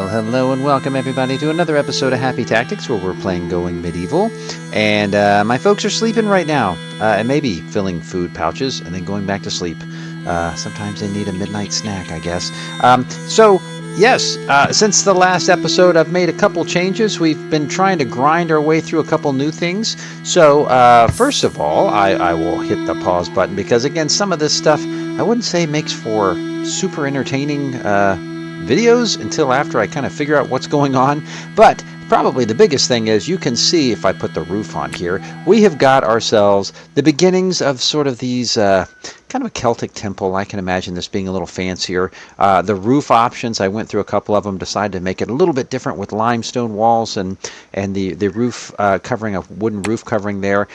Well, hello and welcome everybody to another episode of Happy Tactics where we're playing Going Medieval. And my folks are sleeping right now, and maybe filling food pouches and then going back to sleep. Sometimes they need a midnight snack, I guess. Yes, since the last episode, I've made a couple changes. We've been trying to grind our way through a couple new things. So, first of all, I will hit the pause button because, again, some of this stuff I wouldn't say makes for super entertaining videos until after I kind of figure out what's going on. But probably the biggest thing is you can see, if I put the roof on here, we have got ourselves the beginnings of sort of these kind of a Celtic temple. I can imagine this being a little fancier. The roof options, I went through a couple of them, decided to make it a little bit different with limestone walls and the roof covering, a wooden roof covering there.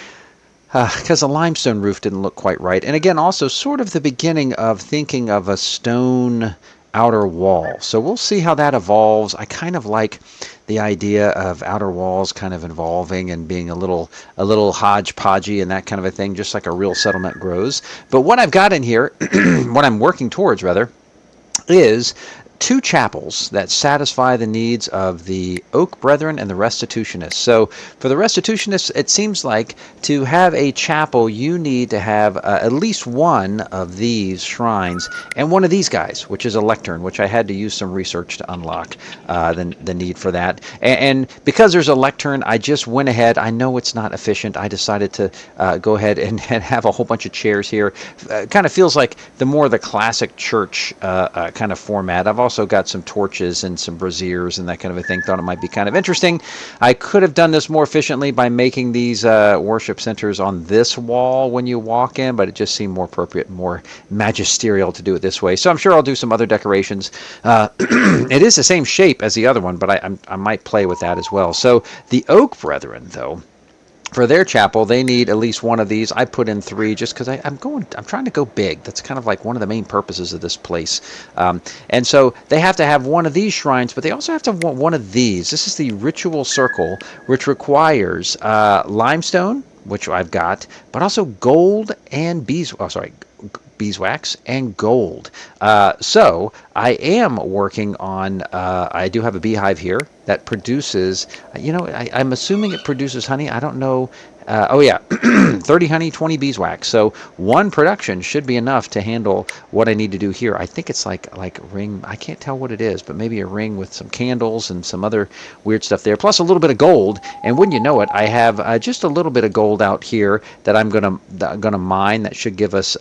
Because the limestone roof didn't look quite right. And again, also sort of the beginning of thinking of a stone outer wall. So we'll see how that evolves. I kind of like the idea of outer walls kind of evolving and being a little hodgepodgey and that kind of a thing, just like a real settlement grows. But what I've got in here, what I'm working towards rather, is two chapels that satisfy the needs of the Oak Brethren and the Restitutionists. So for the Restitutionists, it seems like to have a chapel, you need to have at least one of these shrines and one of these guys, which is a lectern, which I had to use some research to unlock the need for that. And because there's a lectern, I just went ahead. I know it's not efficient. I decided to go ahead and have a whole bunch of chairs here. Kind of feels like the classic church kind of format. I've also got some torches and some braziers and that kind of a thing. Thought it might be kind of interesting. I could have done this more efficiently by making these worship centers on this wall when you walk in, but it just seemed more appropriate, more magisterial to do it this way. So I'm sure I'll do some other decorations. It is the same shape as the other one, but I might play with that as well. So the Oak Brethren, though, for their chapel, they need at least one of these. I put in three just because I'm trying to go big. That's kind of like one of the main purposes of this place. And so they have to have one of these shrines, but they also have to have one of these. This is the ritual circle, which requires limestone, which I've got, but also gold and beeswax and gold. So I am working on, I do have a beehive here that produces, I'm assuming it produces honey. I don't know. 30 honey, 20 beeswax. So one production should be enough to handle what I need to do here. I think it's like ring. I can't tell what it is, but maybe a ring with some candles and some other weird stuff there, plus a little bit of gold. And wouldn't you know it, I have just a little bit of gold out here that I'm gonna mine. That should give us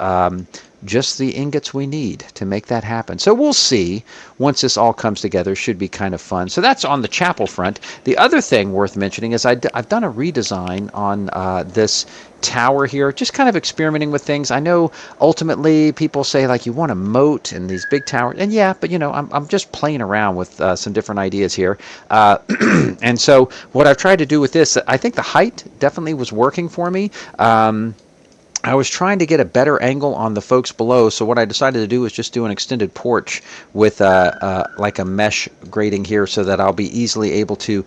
just the ingots we need to make that happen. So we'll see once this all comes together. Should be kind of fun. So that's on the chapel front. The other thing worth mentioning is I've done a redesign on this tower here, just kind of experimenting with things. I know ultimately people say like you want a moat and these big towers, and yeah, but I'm just playing around with some different ideas here. And so what I've tried to do with this, I think the height definitely was working for me. I was trying to get a better angle on the folks below, so what I decided to do was just do an extended porch with like a mesh grating here so that I'll be easily able to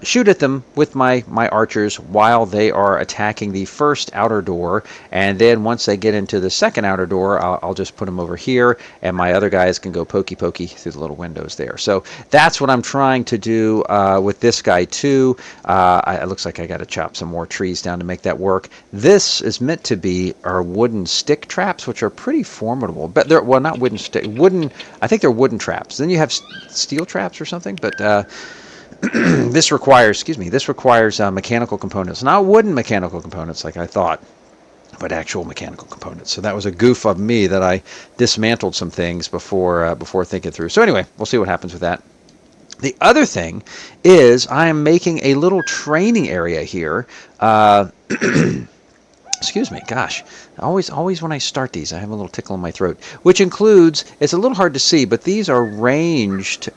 shoot at them with my archers while they are attacking the first outer door, and then once they get into the second outer door, I'll just put them over here, and my other guys can go pokey through the little windows there. So that's what I'm trying to do with this guy too. It looks like I got to chop some more trees down to make that work. This is meant to be our wooden stick traps, which are pretty formidable. But they're, well, not wooden stick, wooden. I think they're wooden traps. Then you have steel traps or something. But this requires mechanical components, not wooden mechanical components like I thought, but actual mechanical components. So that was a goof of me that I dismantled some things before thinking through. So anyway, we'll see what happens with that. The other thing is I am making a little training area here. Excuse me, gosh, always when I start these, I have a little tickle in my throat, which includes, it's a little hard to see, but these are ranged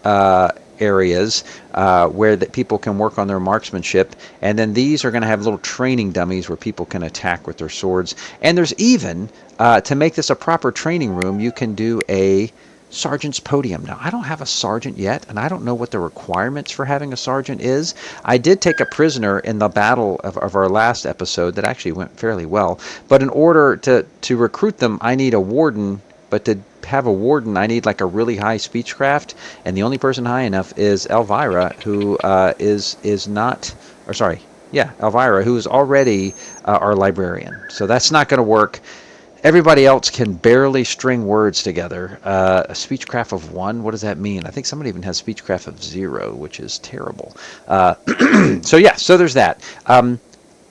areas where that people can work on their marksmanship, and then these are going to have little training dummies where people can attack with their swords. And there's even, to make this a proper training room, you can do a sergeant's podium. Now, I don't have a sergeant yet, and I don't know what the requirements for having a sergeant is. I did take a prisoner in the battle of our last episode that actually went fairly well, but in order to recruit them, I need a warden but to have a warden, I need like a really high speechcraft, and the only person high enough is Elvira, who is not, or sorry, yeah, Elvira, who is already our librarian. So that's not going to work. Everybody else can barely string words together. A speechcraft of 1, what does that mean? I think somebody even has speechcraft of 0, which is terrible. So yeah, so there's that.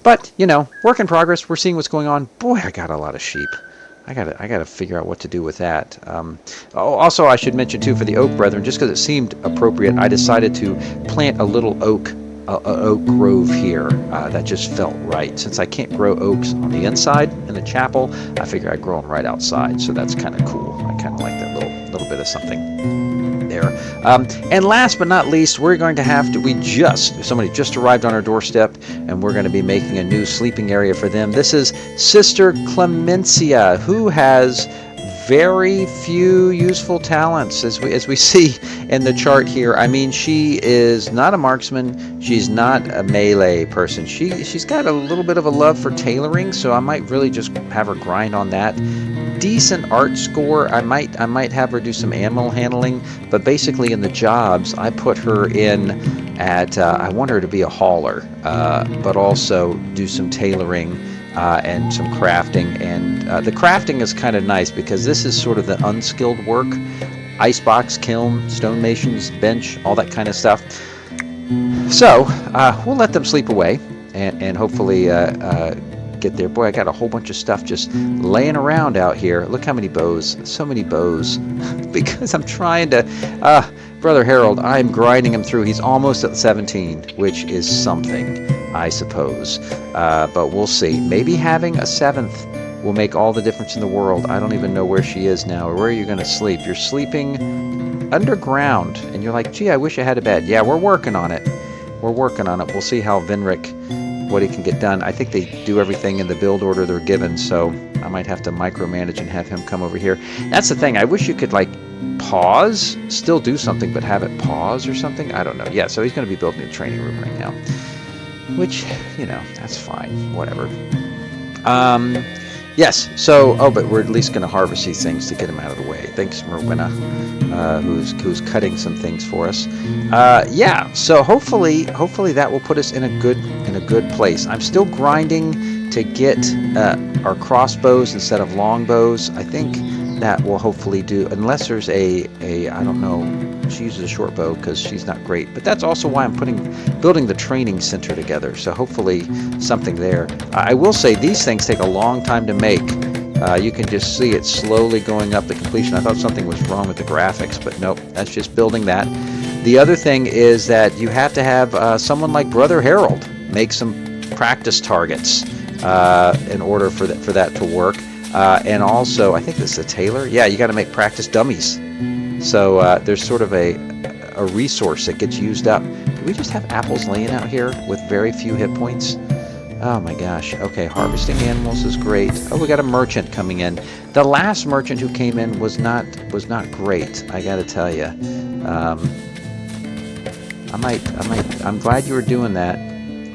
But, you know, work in progress. We're seeing what's going on. Boy, I got a lot of sheep. I gotta figure out what to do with that. Also, I should mention, too, for the oak brethren, just because it seemed appropriate, I decided to plant a little oak grove here. That just felt right. Since I can't grow oaks on the inside in the chapel, I figure I'd grow them right outside. So that's kind of cool. I kind of like that little bit of something there. And last but not least, we're going to have to, somebody just arrived on our doorstep, and we're going to be making a new sleeping area for them. This is Sister Clemencia, who has very few useful talents, as we see in the chart here. I mean, she is not a marksman. She's not a melee person. She's got a little bit of a love for tailoring, so I might really just have her grind on that. Decent art score. I might have her do some animal handling, but basically in the jobs, I put her in at. I want her to be a hauler, but also do some tailoring. And some crafting, and the crafting is kind of nice because this is sort of the unskilled work: icebox, kiln, stonemasons, bench, all that kind of stuff. So we'll let them sleep away and hopefully get there. Boy, I got a whole bunch of stuff just laying around out here. Look how many bows, so many bows, because I'm trying to. Brother Harold, I'm grinding him through. He's almost at 17, which is something, I suppose. But we'll see. Maybe having a 7th will make all the difference in the world. I don't even know where she is now, or where are you going to sleep? You're sleeping underground, and you're like, gee, I wish I had a bed. Yeah, we're working on it. We're working on it. We'll see how Vinric, what he can get done. I think they do everything in the build order they're given, so I might have to micromanage and have him come over here. That's the thing. I wish you could, like, pause, still do something, but have it pause or something. I don't know. Yeah, so he's going to be building a training room right now, which, you know, that's fine. Whatever. Yes, so, but we're at least going to harvest these things to get them out of the way. Thanks, Merwina, who's cutting some things for us. Yeah, so hopefully that will put us in a good place. I'm still grinding to get our crossbows instead of longbows. I think that will hopefully do, unless there's a I don't know, she uses a short bow because she's not great, but that's also why I'm building the training center together, so hopefully something there. I will say these things take a long time to make. You can just see it slowly going up the completion. I thought something was wrong with the graphics, but nope, that's just building that. The other thing is that you have to have someone like Brother Harold make some practice targets in order for that to work. And also, I think this is a tailor. Yeah, you got to make practice dummies. So there's sort of a resource that gets used up. Do we just have apples laying out here with very few hit points? Oh my gosh. Okay, harvesting animals is great. Oh, we got a merchant coming in. The last merchant who came in was not great, I got to tell you. I'm glad you were doing that.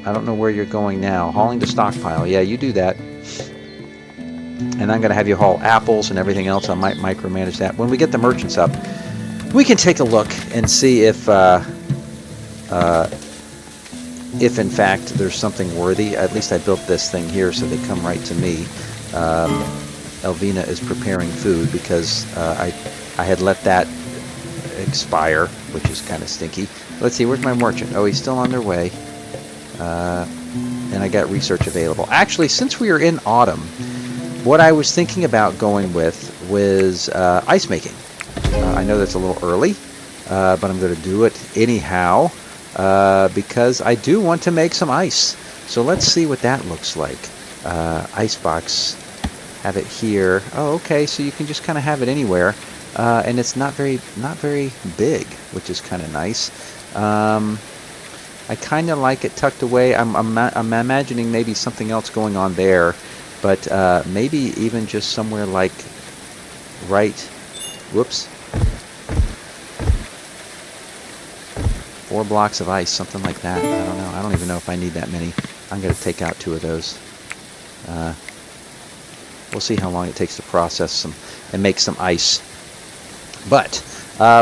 I don't know where you're going now. Hauling the stockpile. Yeah, you do that. And I'm going to have you haul apples and everything else. I might micromanage that. When we get the merchants up, we can take a look and see if in fact there's something worthy. At least I built this thing here so they come right to me. Elvina is preparing food because I had let that expire, which is kind of stinky. Let's see, where's my merchant? Oh, he's still on their way. And I got research available. Actually, since we are in autumn, what I was thinking about going with was ice making. I know that's a little early, but I'm going to do it anyhow because I do want to make some ice. So let's see what that looks like. Icebox, have it here. Oh, okay, so you can just kind of have it anywhere, and it's not very big, which is kind of nice. I kind of like it tucked away. I'm imagining maybe something else going on there. But maybe even just somewhere like whoops, 4 blocks of ice, something like that. I don't know. I don't even know if I need that many. I'm going to take out 2 of those. we'll see how long it takes to process some and make some ice. But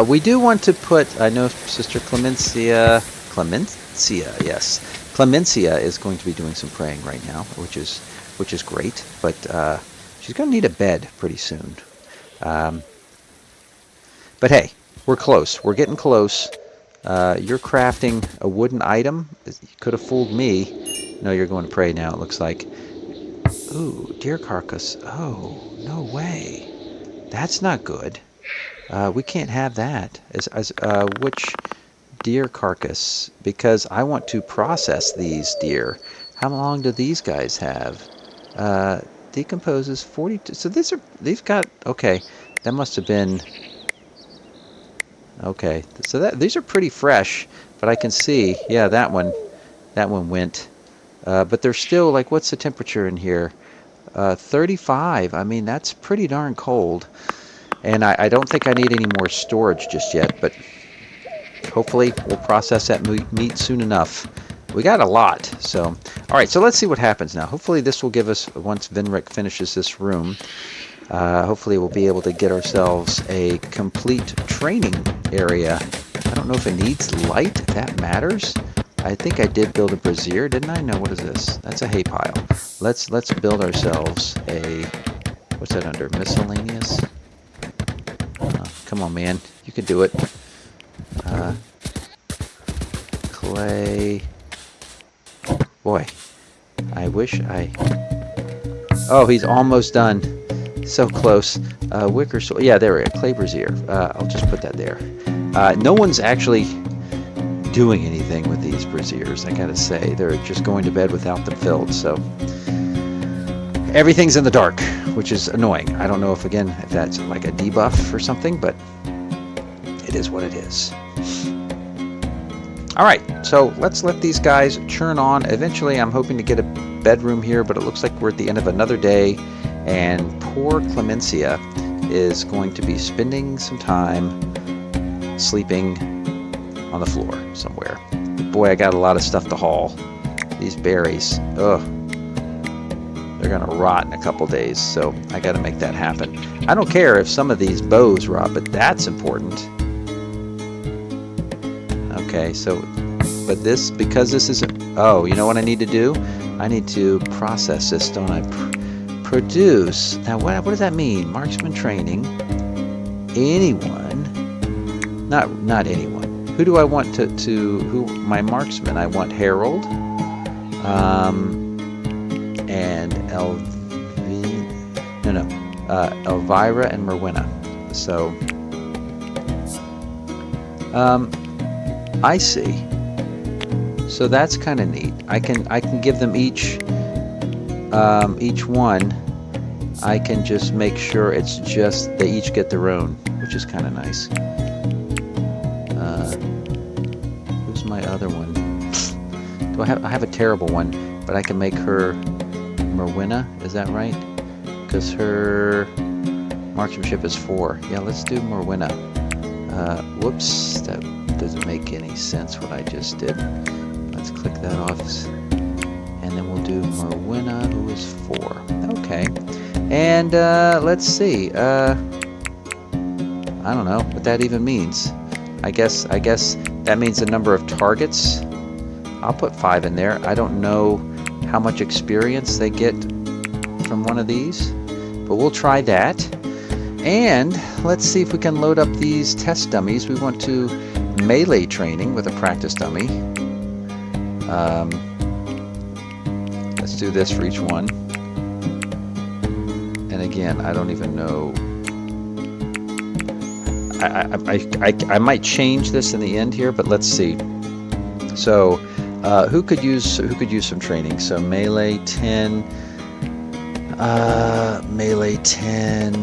we do want to put, I know Sister Clemencia, yes, Clemencia is going to be doing some praying right now, which is great, but she's going to need a bed pretty soon. But hey, we're close. We're getting close. You're crafting a wooden item. You could have fooled me. No, you're going to pray now, it looks like. Ooh, deer carcass. Oh, no way. That's not good. We can't have that. Which deer carcass? Because I want to process these deer. How long do these guys have? Decomposes 42. So they've got, okay, that must have been, okay, so these are pretty fresh, but I can see, yeah, that one went. But they're still, like, what's the temperature in here? 35. I mean, that's pretty darn cold. And I don't think I need any more storage just yet, but hopefully we'll process that meat soon enough. We got a lot, so. All right, so let's see what happens now. Hopefully this will give us, once Vinric finishes this room, hopefully we'll be able to get ourselves a complete training area. I don't know if it needs light, if that matters. I think I did build a brazier, didn't I? No, what is this? That's a hay pile. Let's build ourselves a, what's that under? Miscellaneous? Come on, man. You can do it. Clay. Boy, I wish I... Oh, he's almost done. So close. Wicker soil. Yeah, there we go. Clay brazier. I'll just put that there. No one's actually doing anything with these braziers, I gotta say. They're just going to bed without them filled, so... Everything's in the dark, which is annoying. I don't know if that's like a debuff or something, but it is what it is. All right, so let's let these guys churn on. Eventually, I'm hoping to get a bedroom here, but it looks like we're at the end of another day, and poor Clemencia is going to be spending some time sleeping on the floor somewhere. Boy, I got a lot of stuff to haul. These berries, ugh. They're gonna rot in a couple days, so I gotta make that happen. I don't care if some of these bows rot, but that's important. Okay, so, but this, because this isn't, oh, you know what I need to do? I need to process this, don't I? Produce, now what does that mean? Marksman training, anyone, not anyone. Who do I want who, my marksman? I want Harold, and Elvira and Merwina. So, I see. So that's kind of neat. I can give them each one. I can just make sure it's just they each get their own, which is kind of nice. Who's my other one? I have a terrible one, but I can make her Merwina, is that right? Because her marksmanship is 4. Yeah, let's do Merwina. Whoops, that doesn't make any sense what I just did. Let's click that off. And then we'll do Merwina, who is 4. Okay. And let's see. I don't know what that even means. I guess that means the number of targets. I'll put 5 in there. I don't know how much experience they get from one of these, but we'll try that. And let's see if we can load up these test dummies. We want to melee training with a practice dummy. Let's do this for each one. And again, I don't even know. I might change this in the end here, but let's see. So who could use some training? So melee 10, melee 10,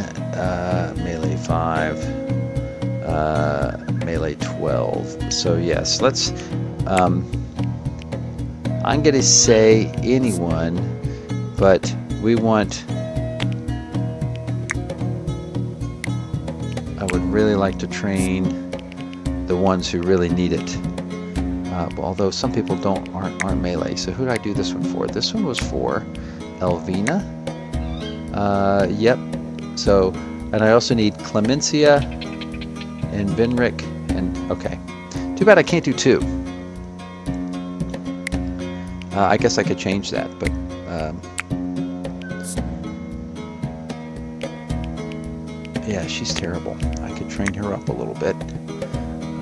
melee 5, melee 12. So yes, let's. I'm gonna say anyone, but we want. I would really like to train the ones who really need it. Although some people aren't melee. So who did I do this one for? This one was for Elvina. Yep. So, and I also need Clemencia and Vinric and okay. Too bad I can't do 2. I guess I could change that, but yeah, she's terrible. I could train her up a little bit.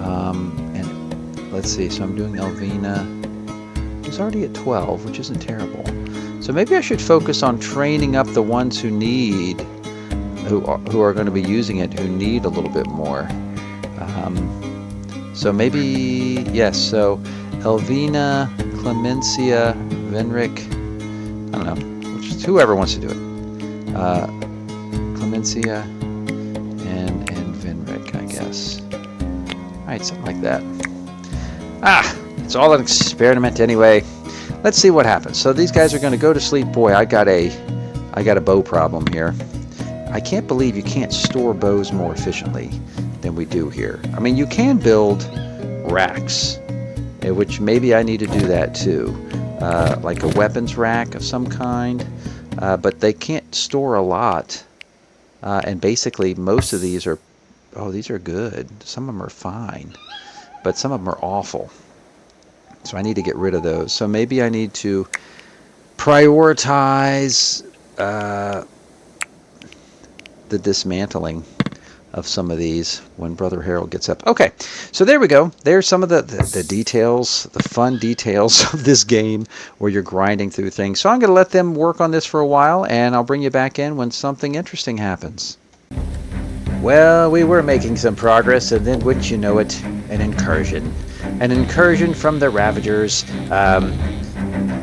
And let's see. So I'm doing Elvina, who's already at 12, which isn't terrible. So maybe I should focus on training up the ones who need, who are going to be using it, who need a little bit more. So maybe, yes, so Elvina, Clemencia, Vinric, I don't know, which is whoever wants to do it. Clemencia and Vinric, I guess. Alright, something like that. It's all an experiment anyway. Let's see what happens. So these guys are going to go to sleep. Boy, I got a bow problem here. I can't believe you can't store bows more efficiently than we do here. I mean, you can build racks, which maybe I need to do that too, like a weapons rack of some kind, but they can't store a lot, and basically most of these are, these are good. Some of them are fine, but some of them are awful. So I need to get rid of those. So maybe I need to prioritize the dismantling of some of these when Brother Harold gets up. Okay, so there we go. There's some of the details, the fun details of this game where you're grinding through things. So I'm going to let them work on this for a while, and I'll bring you back in when something interesting happens. Well, we were making some progress, and then, wouldn't you know it, an incursion. An incursion from the Ravagers.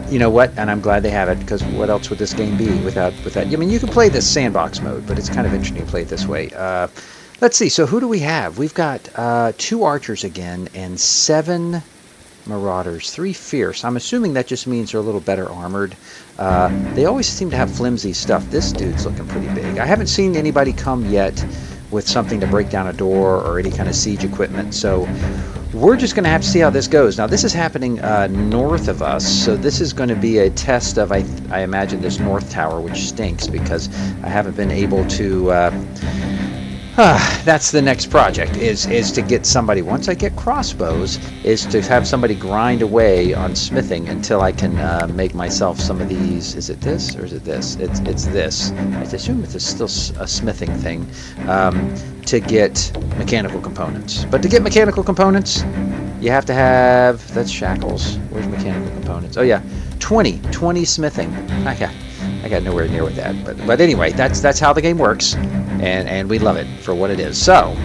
You know what? And I'm glad they have it, because what else would this game be without I mean, you can play this sandbox mode, but it's kind of interesting to play it this way. Let's see. So who do we have? We've got 2 archers again and 7 marauders, 3 fierce. I'm assuming that just means they're a little better armored. They always seem to have flimsy stuff. This dude's looking pretty big. I haven't seen anybody come yet with something to break down a door or any kind of siege equipment, so we're just going to have to see how this goes. Now, this is happening north of us, so this is going to be a test of, I imagine, this north tower, which stinks because I haven't been able to... that's the next project, is to get somebody, once I get crossbows, is to have somebody grind away on smithing until I can make myself some of these. Is it this or is it this? It's this. I assume it's still a smithing thing, to get mechanical components. But to get mechanical components, you have to have, that's shackles. Where's mechanical components? Oh yeah, 20 smithing. I got nowhere near with that, but anyway, that's how the game works, and we love it for what it is. So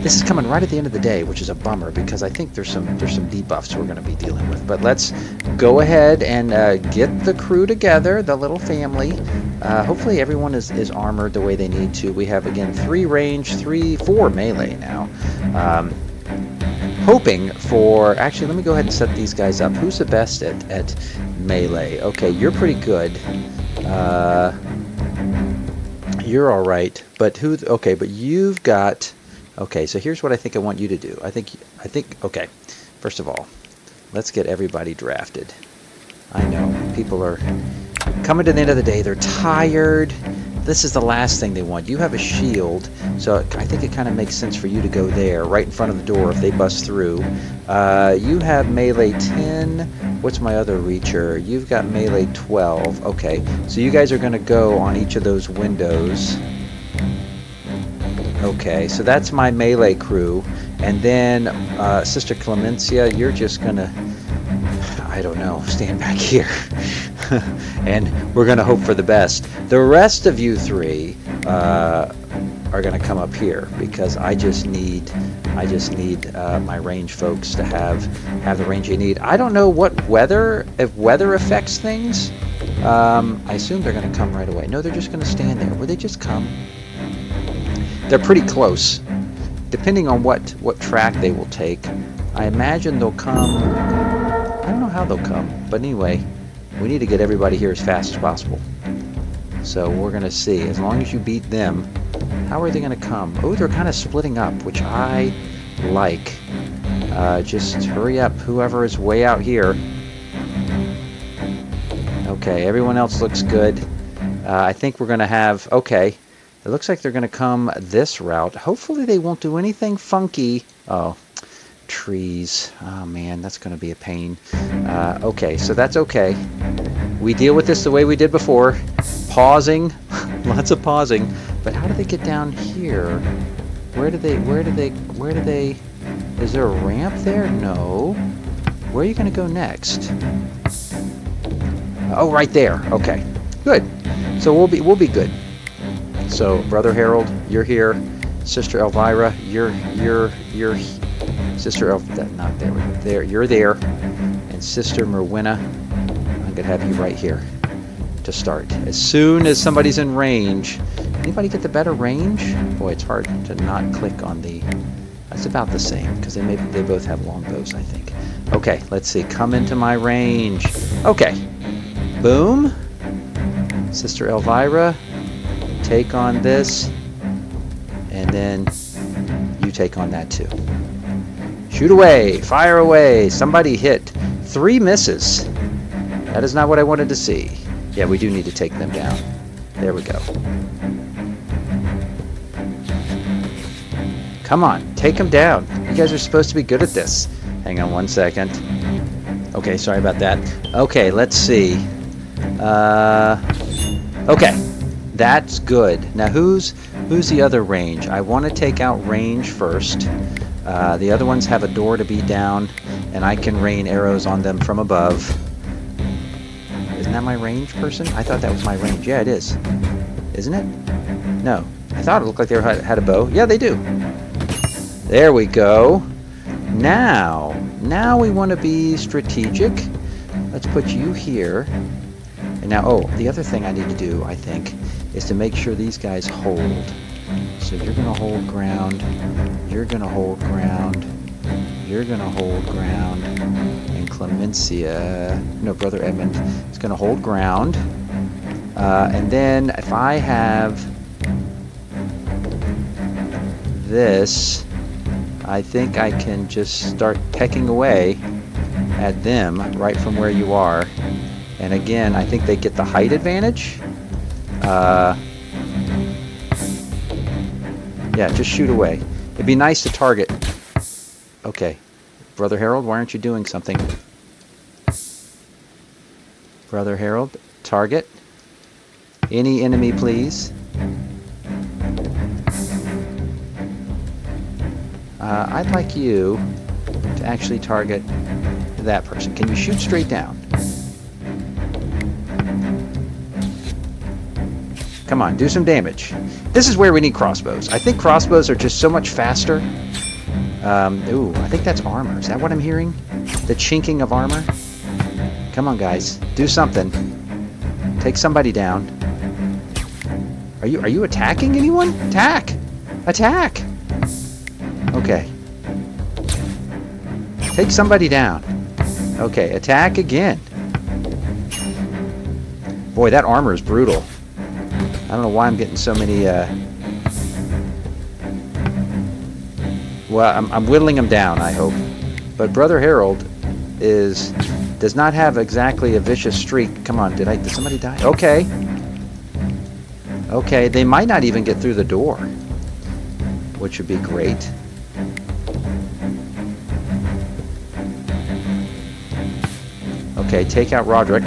this is coming right at the end of the day, which is a bummer because I think there's some debuffs we're going to be dealing with. But let's go ahead and get the crew together, the little family. Hopefully everyone is armored the way they need to. We have again 3 range, 4 melee now. Hoping for, actually, let me go ahead and set these guys up. Who's the best at melee? Okay, you're pretty good. You're all right, but okay, but you've got, okay, so here's what I think I want you to do. I think, okay, first of all, let's get everybody drafted. I know, people are coming to the end of the day, they're tired. This is the last thing they want. You have a shield, so I think it kind of makes sense for you to go there, right in front of the door if they bust through. You have melee 10. What's my other reacher? You've got melee 12. Okay, so you guys are going to go on each of those windows. Okay, so that's my melee crew. And then, Sister Clemencia, you're just going to, I don't know, stand back here. And we're going to hope for the best. The rest of you 3 are going to come up here because I just need my range folks to have the range you need. I don't know if weather affects things. I assume they're going to come right away. No, they're just going to stand there. Will they just come? They're pretty close. Depending on what track they will take, I imagine they'll come. I don't know how they'll come, but anyway, we need to get everybody here as fast as possible. So we're going to see. As long as you beat them, how are they going to come? Oh, they're kind of splitting up, which I like. Just hurry up, whoever is way out here. Okay, everyone else looks good. I think we're going to have... Okay. It looks like they're going to come this route. Hopefully they won't do anything funky. Oh, trees. Oh, man, that's going to be a pain. Okay, so that's okay. We deal with this the way we did before. Pausing. Lots of pausing. But how do they get down here? Where do they... Is there a ramp there? No. Where are you going to go next? Oh, right there. Okay. Good. So we'll be good. So, Brother Harold, you're here. Sister Elvira, you're Sister not there. There, you're there. And Sister Merwina, I'm gonna have you right here to start. As soon as somebody's in range. Anybody get the better range? Boy, it's hard to not click on the. That's about the same because they both have longbows, I think. Okay, let's see. Come into my range. Okay. Boom. Sister Elvira, take on this, and then you take on that too. Shoot away, fire away. Somebody hit. 3 misses. That is not what I wanted to see. Yeah, we do need to take them down. There we go. Come on, take them down. You guys are supposed to be good at this. Hang on one second. Okay, sorry about that. Okay, let's see. Okay, that's good. Now who's the other range? I want to take out range first. The other ones have a door to beat down, and I can rain arrows on them from above. Isn't that my range person? I thought that was my range. Yeah, it is. Isn't it? No. I thought it looked like they had a bow. Yeah, they do. There we go. Now we want to be strategic. Let's put you here. And now, oh, the other thing I need to do, I think, is to make sure these guys hold. So you're going to hold ground. You're going to hold ground. You're going to hold ground. And Clemencia, no, Brother Edmund, is going to hold ground. And then if I have this, I think I can just start pecking away at them right from where you are. And again, I think they get the height advantage. Yeah, just shoot away. It'd be nice to target. Okay. Brother Harold, why aren't you doing something? Brother Harold, target. Any enemy, please. I'd like you to actually target that person. Can you shoot straight down? Come on, do some damage. This is where we need crossbows. I think crossbows are just so much faster. Ooh, I think that's armor. Is that what I'm hearing? The chinking of armor? Come on, guys. Do something. Take somebody down. Are you attacking anyone? Attack! Attack! Okay. Take somebody down. Okay, attack again. Boy, that armor is brutal. I don't know why I'm getting so many, well, I'm whittling them down, I hope. But Brother Harold does not have exactly a vicious streak. Come on, did somebody die? Okay. Okay, they might not even get through the door, which would be great. Okay, take out Roderick.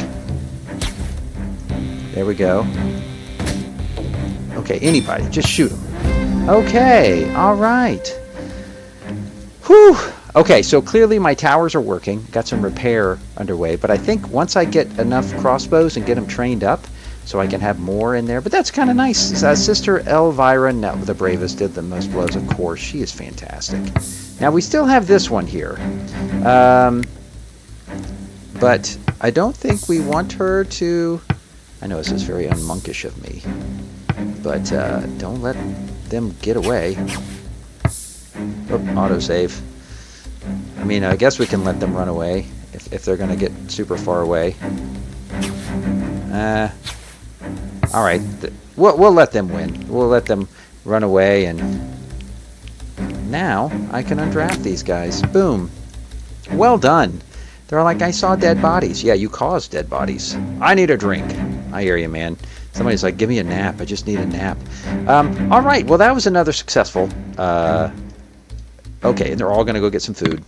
There we go. Okay, anybody, just shoot him. Okay, all right. Whew. Okay, so clearly my towers are working. Got some repair underway, but I think once I get enough crossbows and get them trained up, so I can have more in there. But that's kind of nice. Sister Elvira, no, the bravest, did the most blows, of course. She is fantastic. Now, we still have this one here. But I don't think we want her to... I know this is very unmonkish of me. But don't let them get away. Oh, autosave. I mean, I guess we can let them run away if they're going to get super far away. All right. We'll let them win. We'll let them run away, and now I can undraft these guys. Boom. Well done. They're like, I saw dead bodies. Yeah, you caused dead bodies. I need a drink. I hear you, man. Somebody's like, give me a nap. I just need a nap. All right. Well, that was another successful. Okay, and they're all going to go get some food.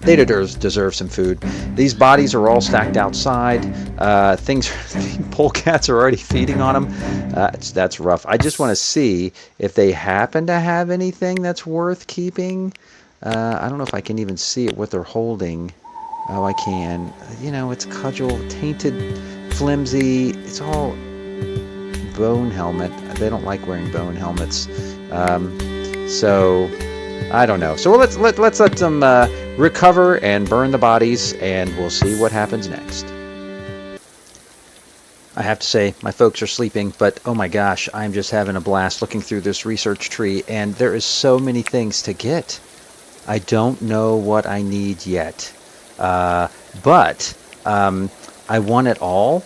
They deserve some food. These bodies are all stacked outside. Polecats are already feeding on them. That's rough. I just want to see if they happen to have anything that's worth keeping. I don't know if I can even see it, what they're holding. Oh, I can. You know, it's cudgel, tainted, flimsy. It's all bone helmet. They don't like wearing bone helmets. So I don't know. So let's let them recover and burn the bodies, and we'll see what happens next. I have to say, my folks are sleeping, but oh my gosh, I'm just having a blast looking through this research tree, and there is so many things to get. I don't know what I need yet, but I want it all.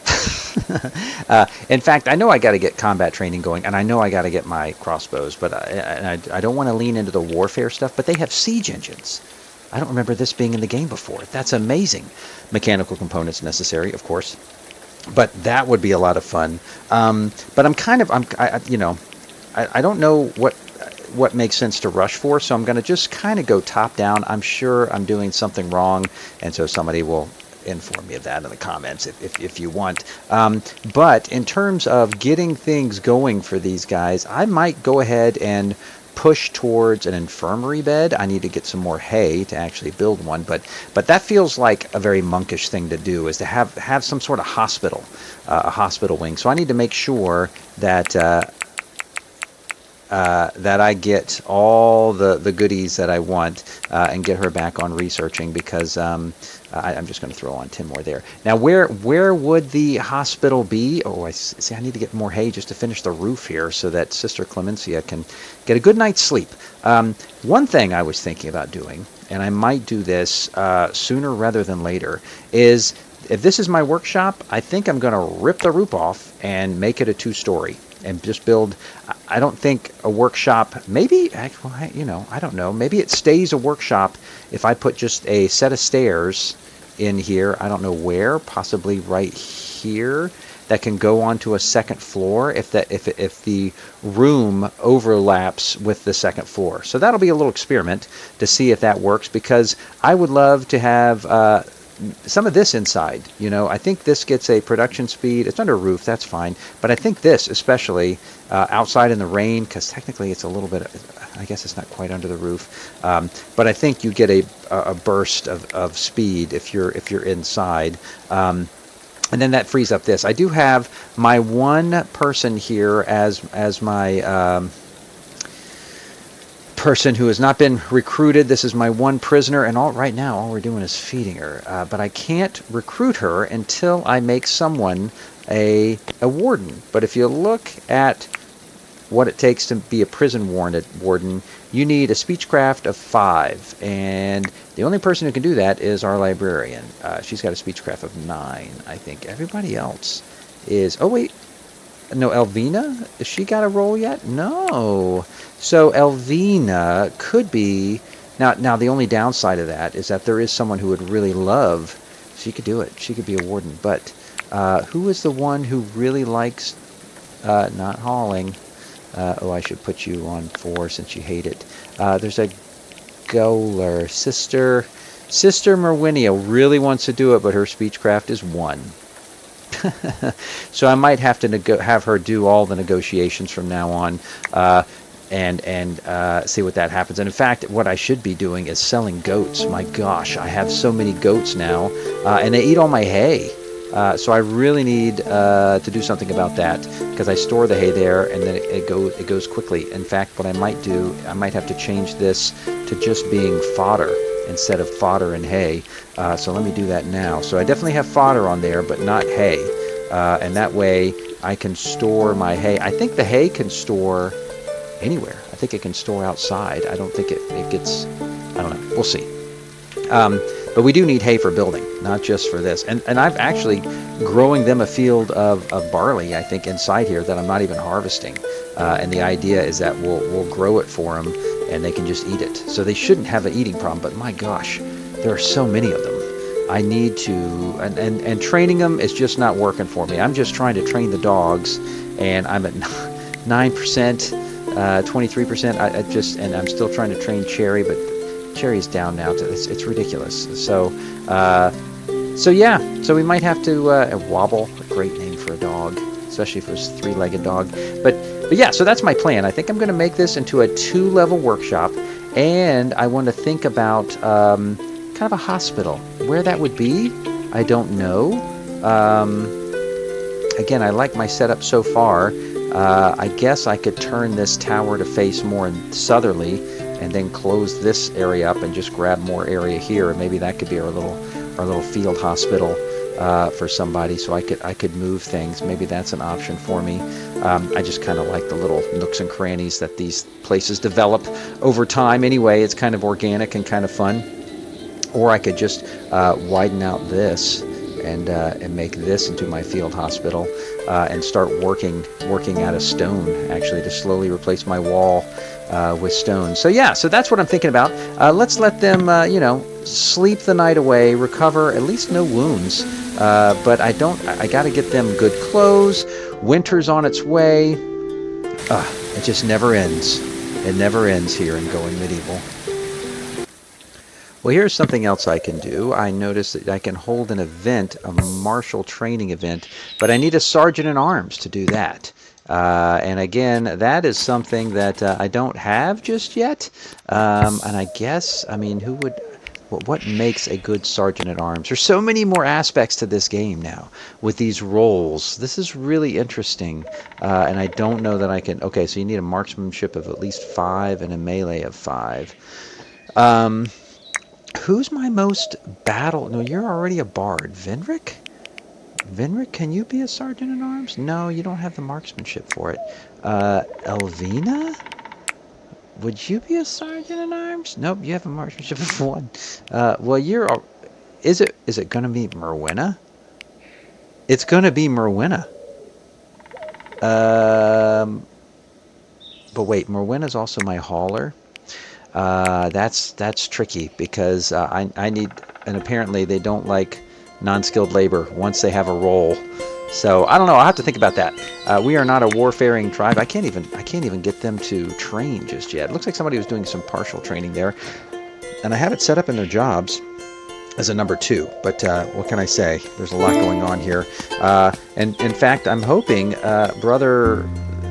In fact, I know I got to get combat training going, and I know I got to get my crossbows, but I don't want to lean into the warfare stuff, but they have siege engines. I don't remember this being in the game before. That's amazing. Mechanical components necessary, of course, but that would be a lot of fun. But I don't know what makes sense to rush for, so I'm going to just kind of go top down. I'm sure I'm doing something wrong, and so somebody will inform me of that in the comments if you want. But in terms of getting things going for these guys, I might go ahead and push towards an infirmary bed. I need to get some more hay to actually build one, but that feels like a very monkish thing to do, is to have some sort of hospital, a hospital wing. So I need to make sure that that I get all the goodies that I want and get her back on researching, because I'm just going to throw on 10 more there. Now, where would the hospital be? Oh, I see. I need to get more hay just to finish the roof here so that Sister Clemencia can get a good night's sleep. One thing I was thinking about doing, and I might do this sooner rather than later, is if this is my workshop, I think I'm going to rip the roof off and make it a 2-story. And just build, I don't think a workshop, maybe, well, I don't know. Maybe it stays a workshop if I put just a set of stairs in here. I don't know where, possibly right here, that can go onto a second floor if the room overlaps with the second floor. So that'll be a little experiment to see if that works, because I would love to have some of this inside. I think this gets a production speed. It's under a roof, that's fine, but I think this especially outside in the rain, because technically it's a little bit, I guess it's not quite under the roof, but I think you get a burst of speed if you're inside, and then that frees up this. I do have my one person here as my person who has not been recruited. This is my one prisoner, and right now all we're doing is feeding her, but I can't recruit her until I make someone a warden. But if you look at what it takes to be a prison warden, you need a speechcraft of 5, and the only person who can do that is our librarian. She's got a speechcraft of 9, I think. Everybody else is, oh wait, no, Elvina? Has she got a role yet? No. So Elvina could be... Now the only downside of that is that there is someone who would really love... She could do it. She could be a warden. But who is the one who really likes not hauling? I should put you on 4 since you hate it. There's a Goler. Sister Merwinia really wants to do it, but her speechcraft is 1. So I might have to have her do all the negotiations from now on, and see what that happens. And in fact, what I should be doing is selling goats. My gosh, I have so many goats now, and they eat all my hay. So I really need to do something about that, because I store the hay there, and then it goes quickly. In fact, what I might do, I might have to change this to just being fodder instead of fodder and hay. So let me do that now. So I definitely have fodder on there, but not hay. And that way I can store my hay. I think the hay can store anywhere. I think it can store outside. I don't think it gets, I don't know. We'll see. But we do need hay for building, not just for this. And I've actually growing them a field of barley, I think, inside here that I'm not even harvesting. And the idea is that we'll grow it for them, and they can just eat it. So they shouldn't have an eating problem, but my gosh, there are so many of them. I need to, and training them is just not working for me. I'm just trying to train the dogs, and I'm at 9%, 23%. And I'm still trying to train Cherry, but Cherry's down now. It's ridiculous. So yeah. So we might have to Wobble, a great name for a dog, especially if it was a 3-legged dog. But yeah. So that's my plan. I think I'm going to make this into a 2-level workshop, and I want to think about kind of a hospital. Where that would be, I don't know. Again, I like my setup so far. I guess I could turn this tower to face more southerly, and then close this area up and just grab more area here. And maybe that could be our little field hospital for somebody. So I could move things. Maybe that's an option for me. I just kind of like the little nooks and crannies that these places develop over time. Anyway, it's kind of organic and kind of fun. Or I could just widen out this and make this into my field hospital and start working out of stone, actually, to slowly replace my wall with stone. So yeah, so that's what I'm thinking about. Let's let them, sleep the night away, recover, at least no wounds. But I got to get them good clothes. Winter's on its way. It just never ends. It never ends here in Going Medieval. Well, here's something else I can do. I noticed that I can hold an event, a martial training event, but I need a sergeant-in-arms to do that. And again, that is something that I don't have just yet. And I guess, what makes a good sergeant-at-arms? There's so many more aspects to this game now with these roles. This is really interesting. And I don't know that I can... Okay, so you need a marksmanship of at least 5 and a melee of 5. Who's my most battle... No, you're already a bard. Venric? Venric, can you be a sergeant-at-arms? No, you don't have the marksmanship for it. Elvina? Would you be a sergeant-at-arms? Nope, you have a marksmanship of 1. Well, you're... Is it going to be Merwina? It's going to be Merwina. But wait, Merwina's also my hauler. That's tricky because I need, and apparently they don't like non-skilled labor once they have a role. So I don't know. I'll have to think about that. We are not a warfaring tribe. I can't even get them to train just yet. It looks like somebody was doing some partial training there, and I have it set up in their jobs as a number 2. But what can I say? There's a lot going on here. And in fact, I'm hoping brother,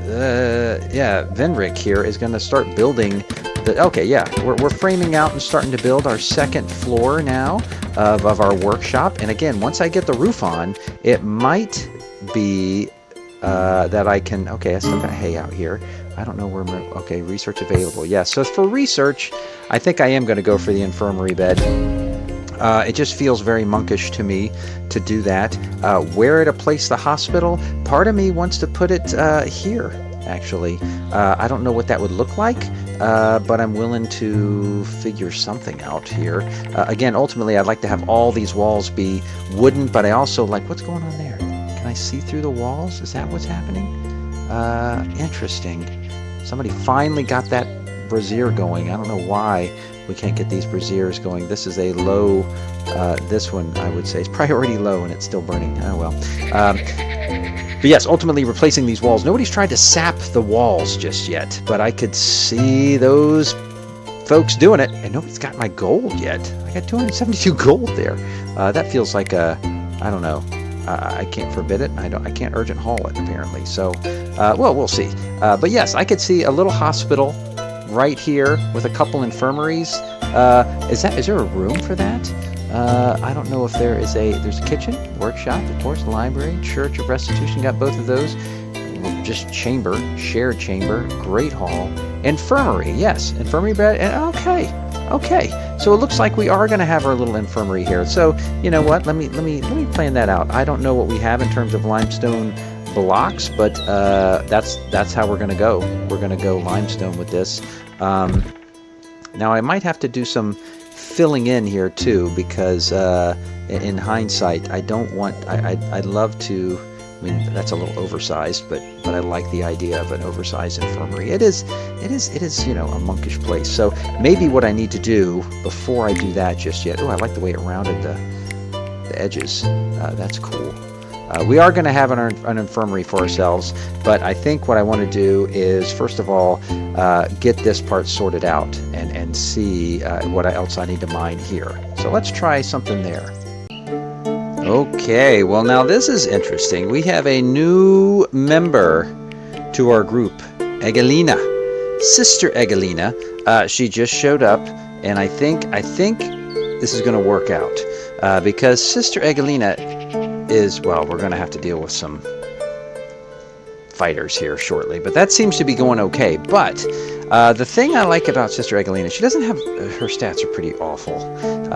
Venric here is going to start building. Okay, yeah, we're framing out and starting to build our 2nd floor now of our workshop. And again, once I get the roof on, it might be that I can... Okay, I still got hay out here. I don't know where... Okay, research available. Yes, so for research, I think I am going to go for the infirmary bed. It just feels very monkish to me to do that. Where to place the hospital? Part of me wants to put it here, actually. I don't know what that would look like. But I'm willing to figure something out here. Again, ultimately, I'd like to have all these walls be wooden, but I also like... What's going on there? Can I see through the walls? Is that what's happening? Interesting. Somebody finally got that brazier going. I don't know why we can't get these braziers going. This is a low... this one, I would say, is priority low, and it's still burning. Oh, well. But yes, ultimately replacing these walls. Nobody's tried to sap the walls just yet, but I could see those folks doing it, and nobody's got my gold yet. I got 272 gold there. That feels like a... I don't know. I can't forbid it. I can't urgent haul it, apparently. So, well, we'll see. But yes, I could see a little hospital right here with a couple infirmaries. Is there a room for that? I don't know if there's a kitchen, workshop, of course, library, church of restitution, got both of those. Just chamber, shared chamber, great hall, infirmary, yes, infirmary bed, and okay. So it looks like we are going to have our little infirmary here. So, you know what, let me plan that out. I don't know what we have in terms of limestone blocks, but that's how we're going to go. We're going to go limestone with this. Now I might have to do some filling in here too, because in hindsight, I don't want... I'd love to... I mean, that's a little oversized, but I like the idea of an oversized infirmary. It is, a monkish place. So maybe what I need to do before I do that just yet... Oh, I like the way it rounded edges. That's cool. We are going to have an infirmary for ourselves, but I think what I want to do is, first of all, get this part sorted out and see what else I need to mine here. So let's try something there. Okay, well now this is interesting. We have a new member to our group, Egelina. Sister Egelina. She just showed up, and I think this is going to work out because Sister Egelina is, well, we're going to have to deal with some fighters here shortly, but that seems to be going okay. But the thing I like about Sister Egelina, she doesn't have, her stats are pretty awful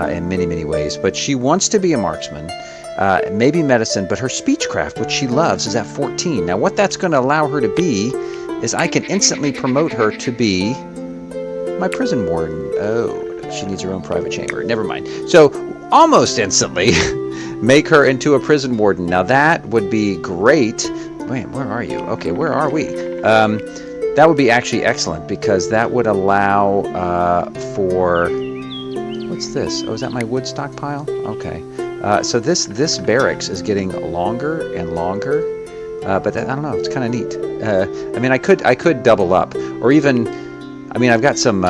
in many ways, but she wants to be a marksman, maybe medicine, but her speechcraft, which she loves, is at 14. Now what that's going to allow her to be is I can instantly promote her to be my prison warden. Oh, she needs her own private chamber. Never mind. So almost instantly make her into a prison warden. Now that would be great. Wait, where are you? Okay, where are we? That would be actually excellent because that would allow for, what's this? Oh, is that my wood stockpile? Okay. So this barracks is getting longer and longer, but that, I don't know. It's kind of neat. I mean, I could double up, or even, I mean, I've got some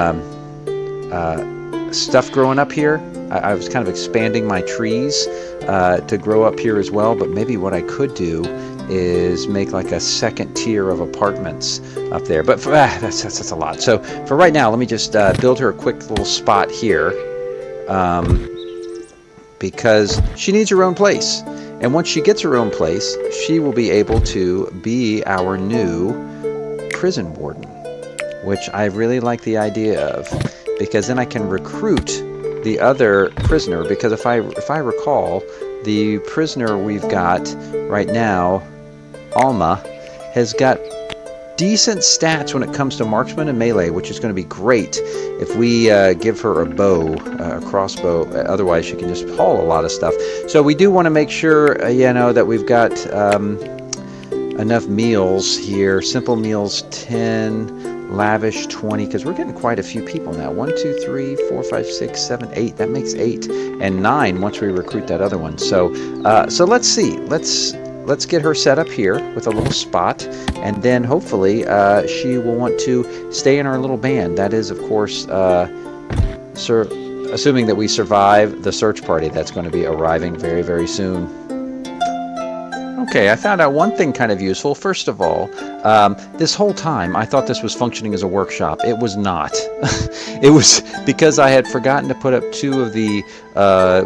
stuff growing up here. I was kind of expanding my trees to grow up here as well, but maybe what I could do is make like a second tier of apartments up there. But that's a lot. So for right now, let me just build her a quick little spot here because she needs her own place. And once she gets her own place, she will be able to be our new prison warden, which I really like the idea of, because then I can recruit the other prisoner, because if I recall, the prisoner we've got right now, Alma, has got decent stats when it comes to marksman and melee, which is going to be great if we give her a bow, a crossbow. Otherwise, she can just haul a lot of stuff. So we do want to make sure, you know, that we've got enough meals here. Simple meals 10, lavish 20, because we're getting quite a few people now. 1, 2, 3, 4, 5, 6, 7, 8. That makes 8, and 9 once we recruit that other one. So so let's see. Let's get her set up here with a little spot, and then hopefully she will want to stay in our little band. That is, of course, assuming that we survive the search party that's going to be arriving very soon. Okay, I found out one thing kind of useful. First of all, this whole time I thought this was functioning as a workshop. It was not. It was because I had forgotten to put up 2 of the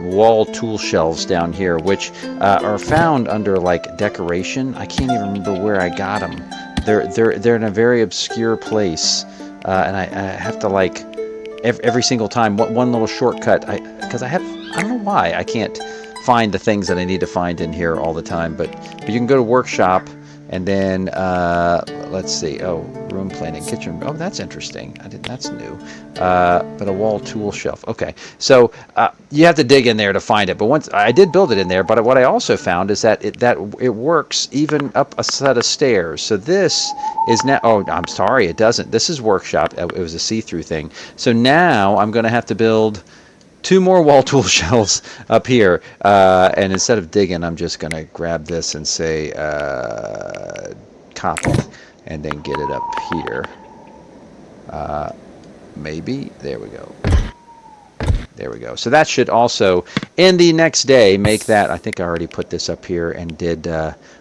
wall tool shelves down here, which are found under like decoration. I can't even remember where I got them. They're in a very obscure place, and I have to like every single time one little shortcut. Because I don't know why I can't find the things that I need to find in here all the time, but you can go to workshop, and then let's see. Oh, room planning, kitchen. Oh, that's interesting. That's new. But a wall tool shelf. Okay, so you have to dig in there to find it. But once I did build it in there, but what I also found is that it works even up a set of stairs. So this is now. Oh, I'm sorry, it doesn't. This is workshop. It was a see-through thing. So now I'm going to have to build 2 more wall tool shelves up here, and instead of digging, I'm just going to grab this and say copy, and then get it up here. Maybe, there we go. There we go. So that should also, in the next day, make that. I think I already put this up here and did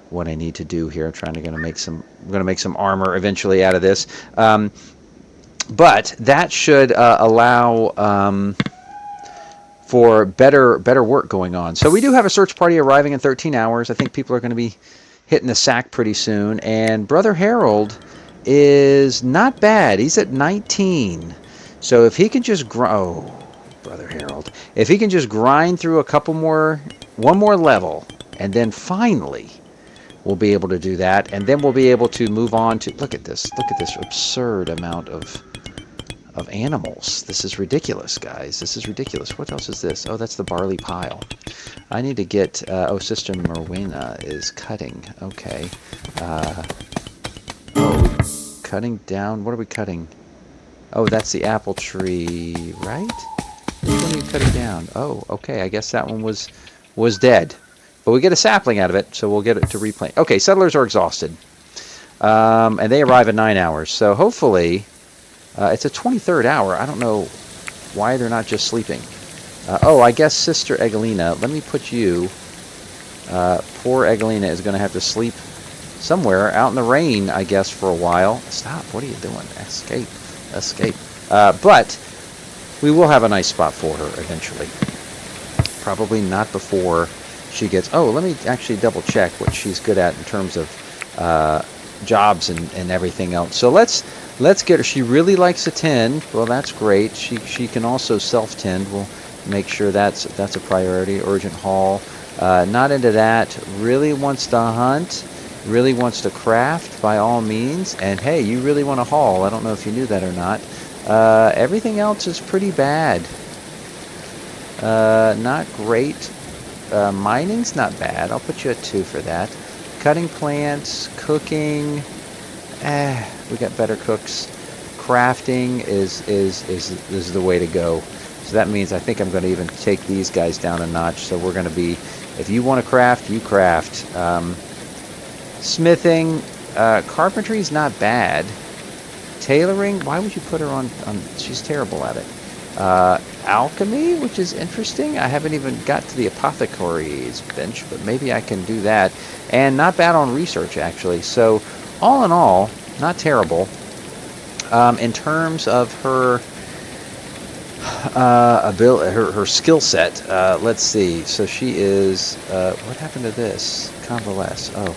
what I need to do here. I'm going to make some armor eventually out of this, but that should allow for better work going on. So we do have a search party arriving in 13 hours. I think people are going to be hitting the sack pretty soon. And Brother Harold is not bad. He's at 19. So if he can just grow, Brother Harold, if he can just grind through one more level, and then finally we'll be able to do that. And then we'll be able to move on to, look at this absurd amount of animals. This is ridiculous, guys. This is ridiculous. What else is this? Oh, that's the barley pile. I need to get, oh, Sister Morwena is cutting. Okay. Oh, cutting down. What are we cutting? Oh, that's the apple tree, right? Which one are you cutting down? Oh, okay. I guess that one was was dead. But we get a sapling out of it, so we'll get it to replant. Okay, settlers are exhausted. And they arrive in 9 hours. So hopefully, it's a 23rd hour. I don't know why they're not just sleeping. Oh, I guess Sister Egelina, let me put you... poor Egelina is going to have to sleep somewhere out in the rain, I guess, for a while. Stop. What are you doing? Escape. Escape. But we will have a nice spot for her eventually. Probably not before she gets... Oh, let me actually double check what she's good at in terms of jobs and everything else. So let's get her. She really likes to tend. Well, that's great. She can also self-tend. We'll make sure that's a priority. Urgent haul. Not into that. Really wants to hunt. Really wants to craft by all means. And hey, you really want to haul. I don't know if you knew that or not. Everything else is pretty bad. Not great. Mining's not bad. I'll put you at 2 for that. Cutting plants, cooking. We got better cooks. Crafting is the way to go. So that means I think I'm going to even take these guys down a notch. So we're going to be, if you want to craft, you craft. Smithing, carpentry's not bad. Tailoring, why would you put her on she's terrible at it. Alchemy, which is interesting. I haven't even got to the apothecary's bench, but maybe I can do that. And not bad on research, actually. So all in all, not terrible. In terms of her her skill set, let's see. So she is, what happened to this? Convalesce. Oh,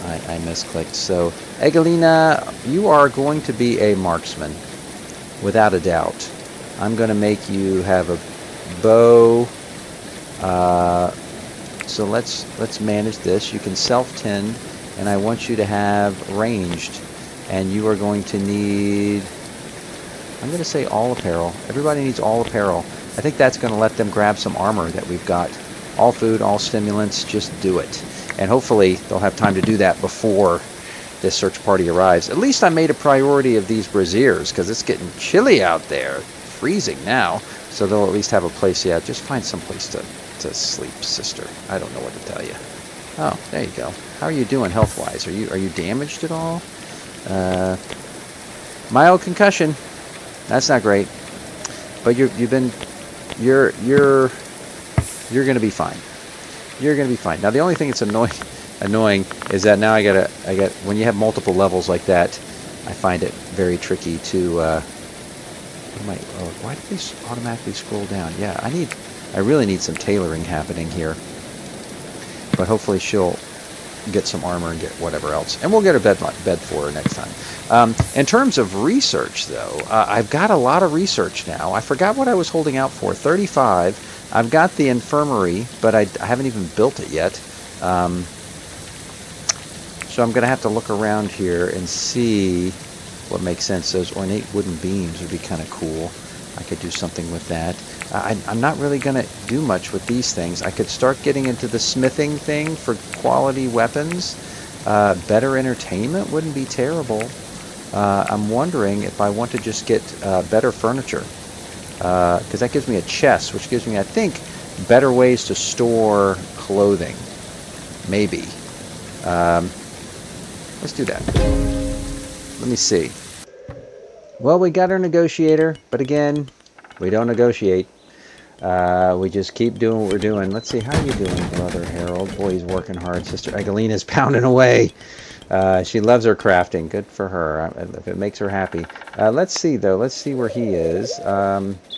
I misclicked. So Egelina, you are going to be a marksman, without a doubt. I'm going to make you have a bow. So let's manage this. You can self-tend, and I want you to have ranged. And you are going to need, I'm going to say all apparel. Everybody needs all apparel. I think that's going to let them grab some armor that we've got. All food, all stimulants, just do it. And hopefully they'll have time to do that before this search party arrives. At least I made a priority of these braziers, because it's getting chilly out there. Freezing now. So they'll at least have a place. Yeah, just find some place to sleep, sister. I don't know what to tell you. Oh, there you go. How are you doing health-wise? Are you damaged at all? Mild concussion. That's not great. But you're gonna be fine. You're gonna be fine. Now the only thing that's annoying is that now I got when you have multiple levels like that, I find it very tricky to why did these automatically scroll down? Yeah, I really need some tailoring happening here. But hopefully she'll get some armor and get whatever else. And we'll get a bed for her next time. In terms of research, though, I've got a lot of research now. I forgot what I was holding out for. 35. I've got the infirmary, but I haven't even built it yet. So I'm going to have to look around here and see what makes sense. Those ornate wooden beams would be kind of cool. I could do something with that. I'm not really going to do much with these things. I could start getting into the smithing thing for quality weapons. Better entertainment wouldn't be terrible. I'm wondering if I want to just get better furniture. Because that gives me a chest, which gives me, I think, better ways to store clothing. Maybe. Let's do that. Let me see. Well, we got our negotiator, but again, we don't negotiate. We just keep doing what we're doing. Let's see, how are you doing, Brother Harold? Boy, he's working hard. Sister Egelina's pounding away. She loves her crafting. Good for her, if it makes her happy. Let's see, though. Let's see where he is.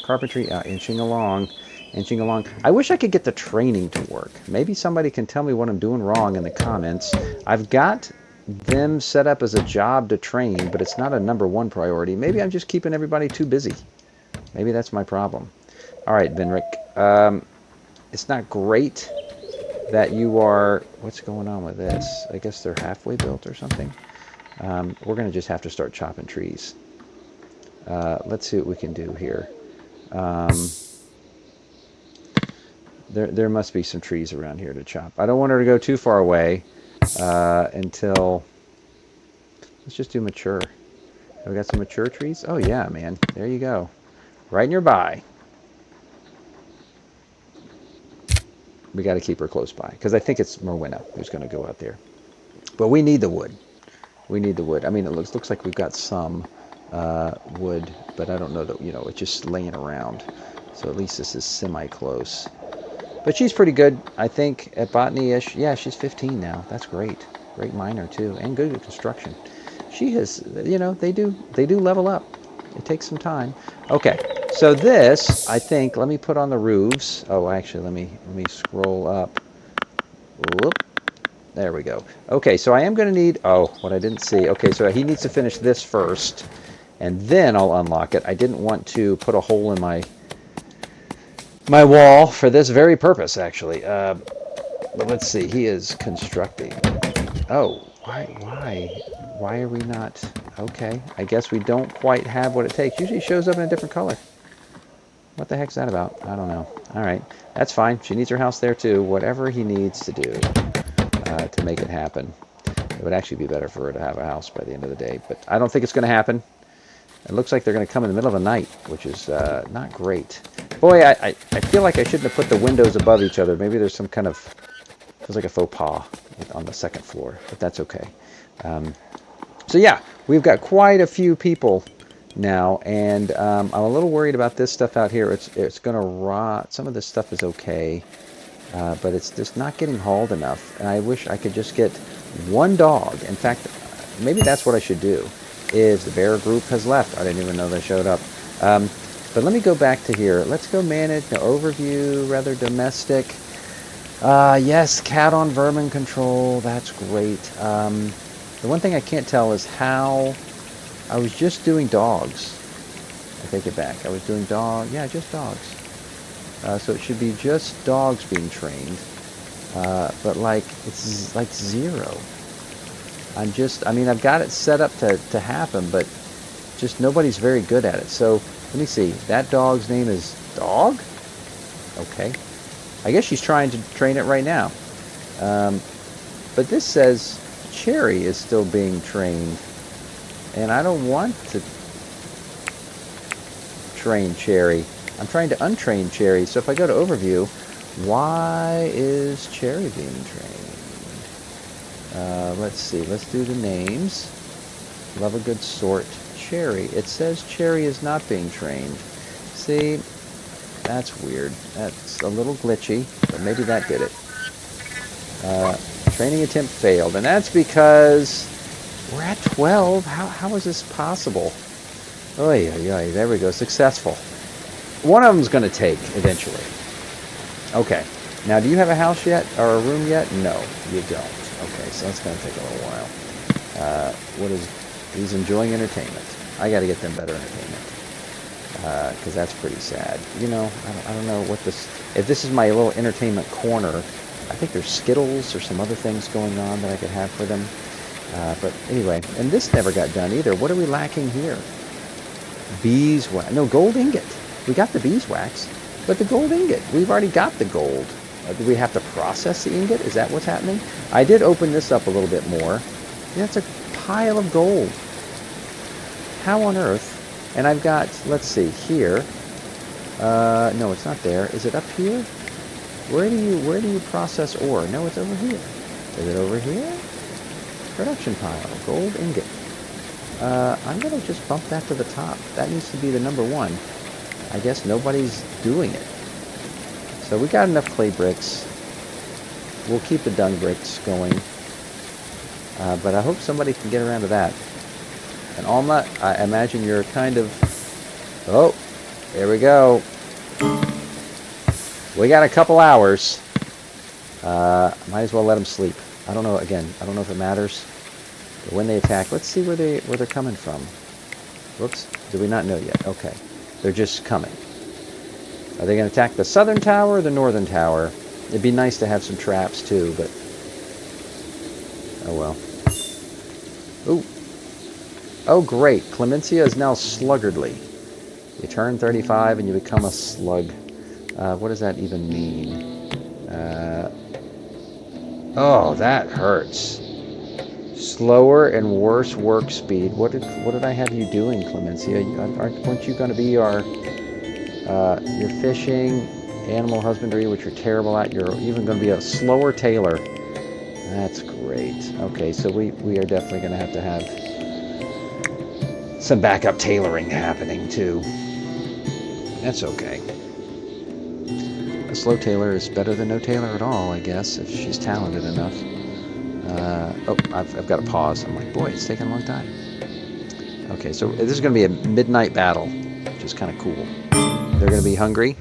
Carpentry, inching along. Inching along. I wish I could get the training to work. Maybe somebody can tell me what I'm doing wrong in the comments. I've got them set up as a job to train, but it's not a #1 priority. Maybe I'm just keeping everybody too busy. Maybe that's my problem. All right, Benrick. It's not great that you are... What's going on with this? I guess they're halfway built or something. We're going to just have to start chopping trees. Let's see what we can do here. There must be some trees around here to chop. I don't want her to go too far away until... Let's just do mature. Have we got some mature trees? Oh, yeah, man. There you go. Right nearby. we got to keep her close by because I think it's Morwenna who's going to go out there. But we need the wood. We need the wood. I mean, it looks like we've got some wood, but I don't know that, you know, it's just laying around. So at least this is semi-close. But she's pretty good, I think, at botany-ish. Yeah, she's 15 now. That's great. Great miner, too, and good at construction. She has, you know, they do level up. It takes some time. Okay, so this, I think, let me put on the roofs. Oh, actually, let me scroll up. Whoop. There we go. Okay, so I am going to need, oh, what I didn't see. Okay, so he needs to finish this first, and then I'll unlock it. I didn't want to put a hole in my wall for this very purpose, actually. But let's see, he is constructing. Oh, why are we not? Okay, I guess we don't quite have what it takes. Usually it shows up in a different color. What the heck's that about? I don't know. All right, that's fine. She needs her house there too. Whatever he needs to do to make it happen. It would actually be better for her to have a house by the end of the day, but I don't think it's going to happen. It looks like they're going to come in the middle of the night, which is not great. Boy, I feel like I shouldn't have put the windows above each other. Maybe there's some kind of, feels like a faux pas on the second floor, but that's okay. So yeah, we've got quite a few people now, and I'm a little worried about this stuff out here. It's going to rot. Some of this stuff is okay, but it's just not getting hauled enough, and I wish I could just get one dog. In fact, maybe that's what I should do. Is the bear group has left. I didn't even know they showed up. But let me go back to here. Let's go manage, no, overview, rather domestic. Yes, cat on vermin control. That's great. The one thing I can't tell is how I was just doing dogs. I take it back. I was doing just dogs. So it should be just dogs being trained. But like, it's like 0. I mean, I've got it set up to happen, but just nobody's very good at it. So let me see. That dog's name is Dog? Okay. I guess she's trying to train it right now. But this says Cherry is still being trained. And I don't want to train Cherry. I'm trying to untrain Cherry. So if I go to overview, why is Cherry being trained? Let's see. Let's do the names. Love a good sort. Cherry. It says Cherry is not being trained. See, that's weird. That's a little glitchy, but maybe that did it. Training attempt failed, and that's because we're at 12. How is this possible? Oy, oy, oy. There we go. Successful. One of them's going to take eventually. Okay. Now, do you have a house yet or a room yet? No, you don't. Okay, so that's going to take a little while. He's enjoying entertainment. I got to get them better entertainment because that's pretty sad. You know, I don't know what this. If this is my little entertainment corner, I think there's Skittles or some other things going on that I could have for them. But anyway, and this never got done either. What are we lacking here? Beeswax. No, gold ingot. We got the beeswax, but the gold ingot. We've already got the gold. Do we have to process the ingot? Is that what's happening? I did open this up a little bit more. That's a pile of gold. How on earth? And I've got, let's see, here. No, it's not there. Is it up here? Where do you process ore? No, it's over here. Is it over here? Production pile, gold ingot. I'm going to just bump that to the top. That needs to be the number 1. I guess nobody's doing it. So we got enough clay bricks. We'll keep the dung bricks going. But I hope somebody can get around to that. And Alma, I imagine you're kind of... Oh, there we go. We got a couple hours. Might as well let them sleep. I don't know, again, I don't know if it matters. But when they attack, let's see where they're coming from. Whoops, do we not know yet? Okay, they're just coming. Are they going to attack the southern tower or the northern tower? It'd be nice to have some traps too, but... Oh well. Ooh. Oh great, Clemencia is now sluggardly. You turn 35 and you become a slug. What does that even mean? Oh, that hurts. Slower and worse work speed. What did I have you doing, Clemencia? Weren't you going to be our... you're fishing animal husbandry, which you're terrible at. You're even going to be a slower tailor. That's great. Okay, so we are definitely going to have some backup tailoring happening too. That's okay. A slow tailor is better than no tailor at all, I guess, if she's talented enough. Oh, I've got to pause. I'm like, boy, it's taking a long time. Okay, so this is going to be a midnight battle, which is kind of cool. They're going to be hungry.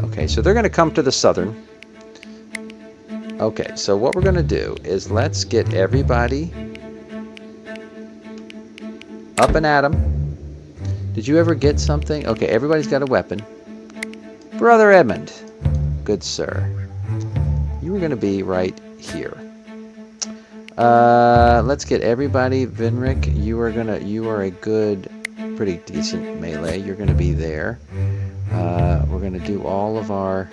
Okay, so they're going to come to the southern. Okay, so what we're going to do is let's get everybody up and at 'em. Did you ever get something? Okay, everybody's got a weapon. Brother Edmund, good sir. You were going to be right here. Let's get everybody. Vinric, you are a good, pretty decent melee. You're gonna be there. We're gonna do all of our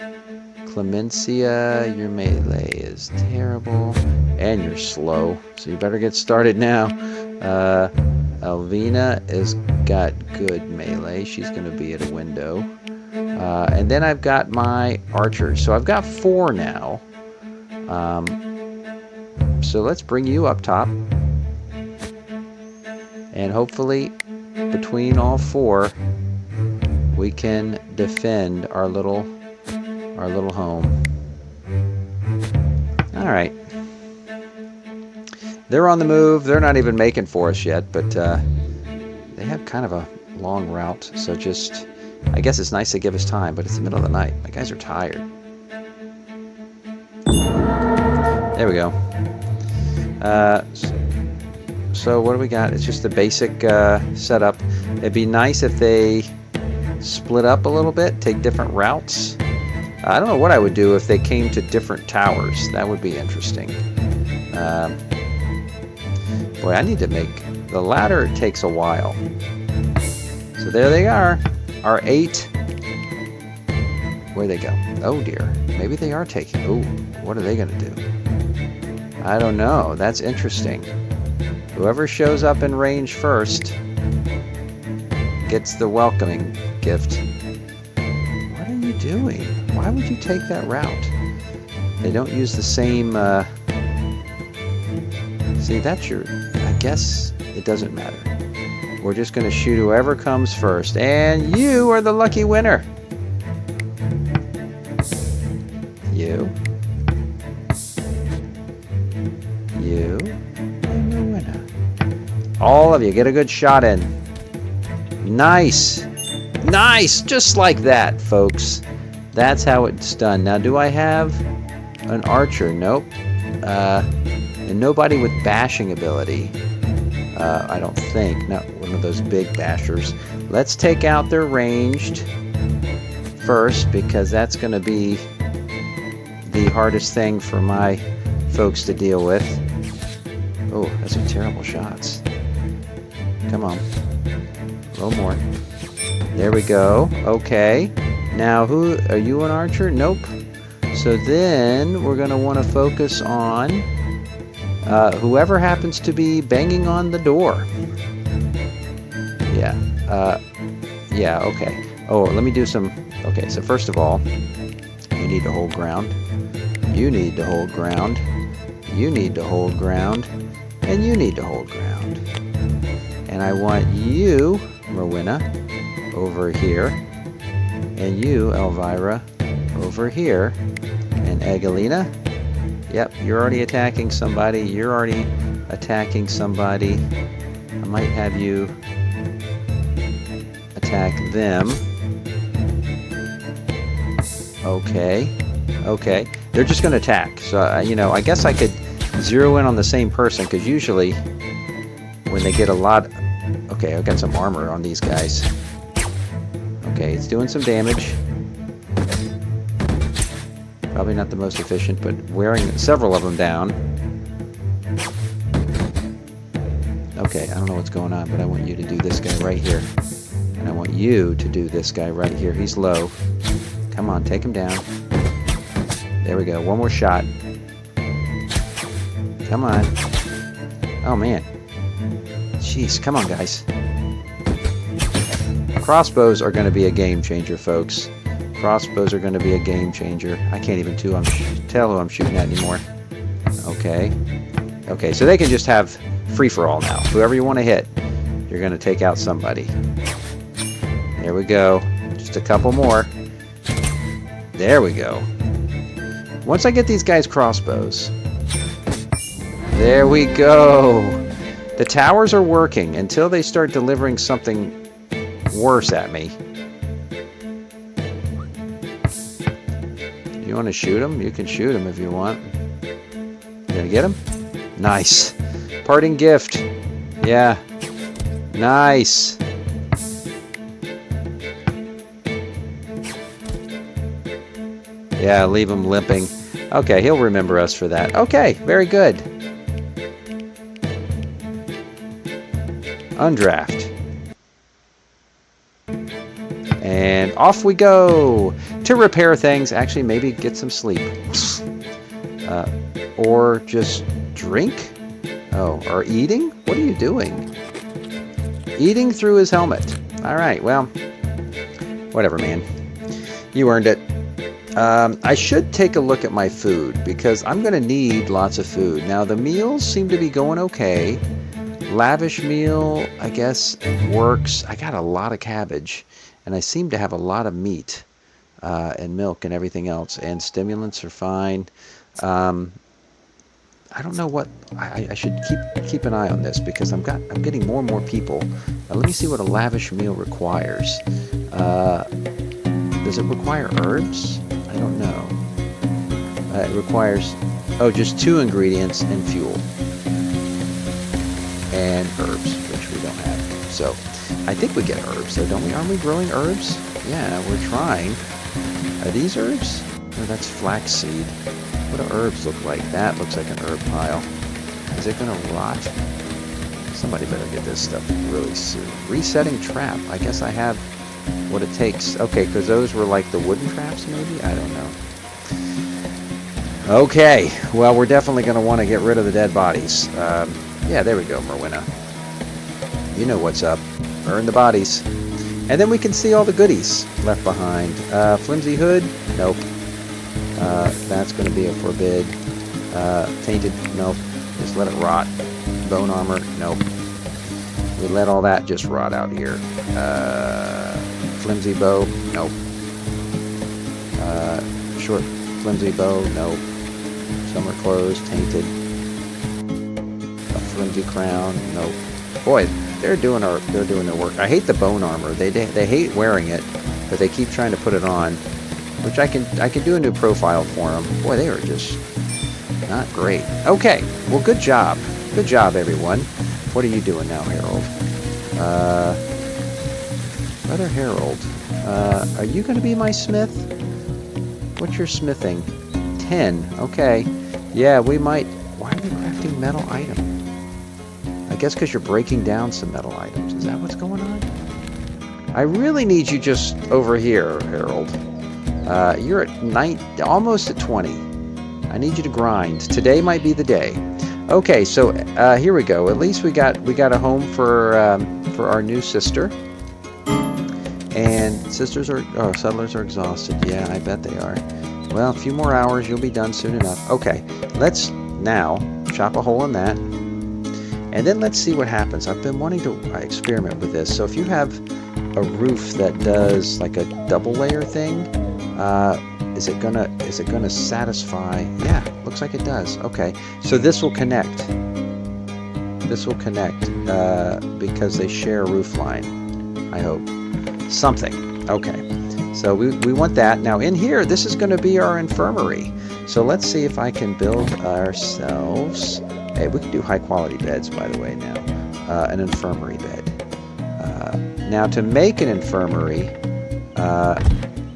Clemencia. Your melee is terrible, and you're slow, so you better get started now. Alvina has got good melee. She's gonna be at a window. And then I've got my archers. So I've got 4 now. So let's bring you up top, and hopefully between all 4 we can defend our little home. All right, they're on the move. They're not even making for us yet, but they have kind of a long route, so just, I guess it's nice to give us time, but it's the middle of the night. My guys are tired. There we go. So what do we got? It's just the basic setup. It'd be nice if they split up a little bit, take different routes. I don't know what I would do if they came to different towers. That would be interesting. Boy, I need to make... The ladder takes a while. So there they are. Our 8. Where'd they go? Oh dear. Maybe they are taking... Oh, what are they going to do? I don't know. That's interesting. Whoever shows up in range first gets the welcoming gift. What are you doing? Why would you take that route? They don't use the same... See, that's your... I guess it doesn't matter. We're just going to shoot whoever comes first. And you are the lucky winner. You. You and the winner. All of you get a good shot in. Nice. Nice. Just like that, folks. That's how it's done. Now, do I have an archer? Nope. And nobody with bashing ability. I don't think. Not one of those big bashers. Let's take out their ranged first, because that's going to be the hardest thing for my folks to deal with. Oh, those are terrible shots. Come on. A little more. There we go. Okay. Now, who are you, an archer? Nope. So then we're going to want to focus on whoever happens to be banging on the door. Yeah. Yeah, okay. Oh, let me do some... Okay, so first of all, you need to hold ground. You need to hold ground. You need to hold ground. And you need to hold ground. And I want you, Rowena, over here. And you, Elvira, over here. And Egalina, yep, you're already attacking somebody. You're already attacking somebody. I might have you attack them. Okay. Okay. They're just going to attack. So, you know, I guess I could zero in on the same person, because usually when they get a lot... Okay, I've got some armor on these guys. Okay, it's doing some damage. Probably not the most efficient, but wearing several of them down. Okay, I don't know what's going on, but I want you to do this guy right here. And I want you to do this guy right here. He's low. Come on, take him down. There we go. One more shot. Come on. Oh, man. Jeez, come on, guys. Crossbows are going to be a game changer, folks. Crossbows are going to be a game changer. I can't even tell who I'm shooting at anymore. Okay. Okay, so they can just have free-for-all now. Whoever you want to hit, you're going to take out somebody. There we go. Just a couple more. There we go. Once I get these guys crossbows. There we go. The towers are working until they start delivering something worse at me. You want to shoot him? You can shoot him if you want. You gonna get him? Nice. Parting gift. Yeah. Nice. Yeah, leave him limping. Okay, he'll remember us for that. Okay, very good. Undraft. And off we go to repair things. Actually, maybe get some sleep. Or just drink? Oh, or eating? What are you doing? Eating through his helmet. All right, well, whatever, man. You earned it. I should take a look at my food because I'm going to need lots of food. Now, the meals seem to be going okay. Lavish meal, I guess, works. I got a lot of cabbage, and I seem to have a lot of meat and milk and everything else, and stimulants are fine. I don't know what I should keep an eye on this because I'm getting more and more people. Let me see what a lavish meal requires. Does it require herbs? I don't know. It requires just 2 ingredients and fuel and herbs, which we don't have. So I think we get herbs, though, don't we? Aren't we growing herbs? Yeah, we're trying. Are these herbs? No, that's flaxseed. What do herbs look like? That looks like an herb pile. Is it gonna rot? Somebody better get this stuff really soon. Resetting trap. I guess I have what it takes. Okay, because those were like the wooden traps, maybe? I don't know. Okay, well, we're definitely going to want to get rid of the dead bodies. Yeah, there we go, Merwina. You know what's up. Burn the bodies. And then we can see all the goodies left behind. Flimsy hood? Nope. That's going to be a forbid. Tainted? Nope. Just let it rot. Bone armor? Nope. We let all that just rot out here. Flimsy bow? Nope. Short flimsy bow? Nope. Summer clothes? Tainted. A flimsy crown? Nope. Boy, they're doing their work. I hate the bone armor. They hate wearing it, but they keep trying to put it on, which I can do a new profile for them. Boy, they are just not great. Okay, well, good job. Good job, everyone. What are you doing now, Harold? Brother Harold, are you going to be my smith? What's your smithing? 10. Okay. Yeah, we might. Why are you crafting metal item? I guess because you're breaking down some metal items. Is that what's going on? I really need you just over here, Harold. You're at almost at 20. I need you to grind. Today might be the day. Okay, so here we go. At least we got a home for our new sister. And settlers are exhausted. Yeah, I bet they are. Well, a few more hours, you'll be done soon enough. Okay, let's now chop a hole in that. And then let's see what happens. I've been wanting to experiment with this. So if you have a roof that does like a double layer thing, is it gonna satisfy? Yeah, looks like it does. Okay, so this will connect. This will connect because they share a roof line. I hope. Something. Okay, so we want that. Now in here, this is going to be our infirmary. So let's see if I can build ourselves. Hey, we can do high quality beds, by the way. Now, an infirmary bed. Now to make an infirmary,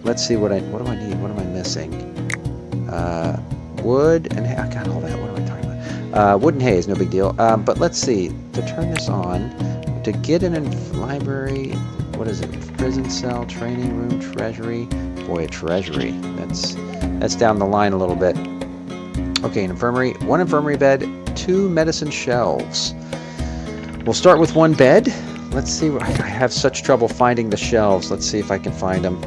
let's see what do I need? What am I missing? Wood and hay. I got all that. What am I talking about? Wood and hay is no big deal. But let's see. To turn this on, to get an library. What is it? Prison cell, training room, treasury. Boy, a treasury. That's down the line a little bit. Okay, an infirmary. 1 infirmary bed, 2 medicine shelves. We'll start with 1 bed. Let's see. I have such trouble finding the shelves. Let's see if I can find them.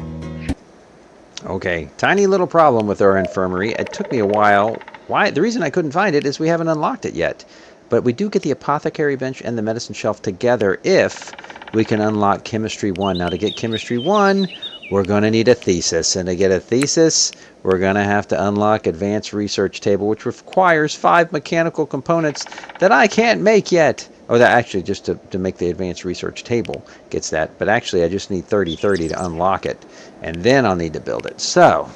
Okay, tiny little problem with our infirmary. It took me a while. Why? The reason I couldn't find it is we haven't unlocked it yet. But we do get the apothecary bench and the medicine shelf together if we can unlock chemistry 1. Now to get chemistry 1, we're going to need a thesis. And to get a thesis, we're going to have to unlock advanced research table, which requires 5 mechanical components that I can't make yet. Oh, that actually just to make the advanced research table gets that. But actually, I just need 30 to unlock it. And then I'll need to build it. So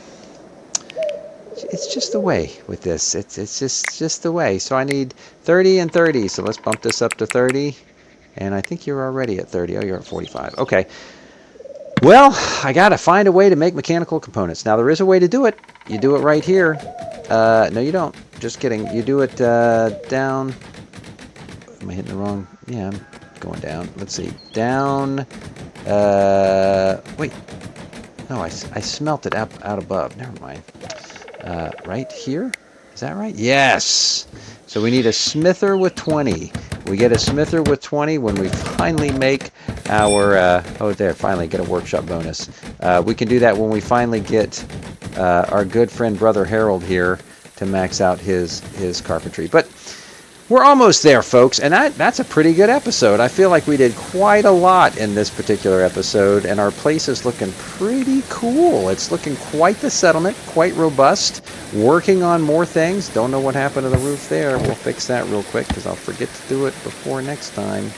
it's just the way with this. It's just the way. So I need 30 and 30. So let's bump this up to 30. And I think you're already at 30. Oh, you're at 45. Okay. Well, I got to find a way to make mechanical components. Now, there is a way to do it. You do it right here. No, you don't. Just kidding. You do it down. Am I hitting the wrong? Yeah, I'm going down. Let's see. Down. Wait. No, I smelt it out above. Never mind. Right here? Is that right? Yes! So we need a smither with 20. We get a smither with 20 when we finally make our... oh, there, finally get a workshop bonus. We can do that when we finally get our good friend Brother Harold here to max out his carpentry. But we're almost there, folks, and that's a pretty good episode. I feel like we did quite a lot in this particular episode, and our place is looking pretty cool. It's looking quite the settlement, quite robust, working on more things. Don't know what happened to the roof there. We'll fix that real quick, because I'll forget to do it before next time.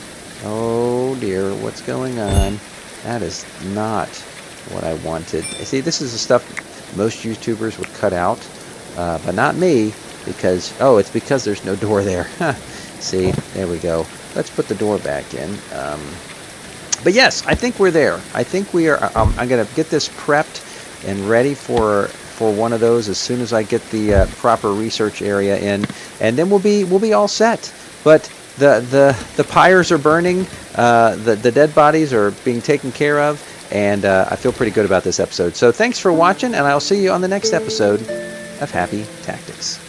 Oh, dear, what's going on? That is not what I wanted. See, this is the stuff most YouTubers would cut out, but not me. Because, oh, it's because there's no door there. See, there we go. Let's put the door back in. But yes, I think we're there. I think we are. I'm going to get this prepped and ready for one of those as soon as I get the proper research area in, and then we'll be all set. But the pyres are burning. The dead bodies are being taken care of, and I feel pretty good about this episode. So thanks for watching, and I'll see you on the next episode of Happy Tactics.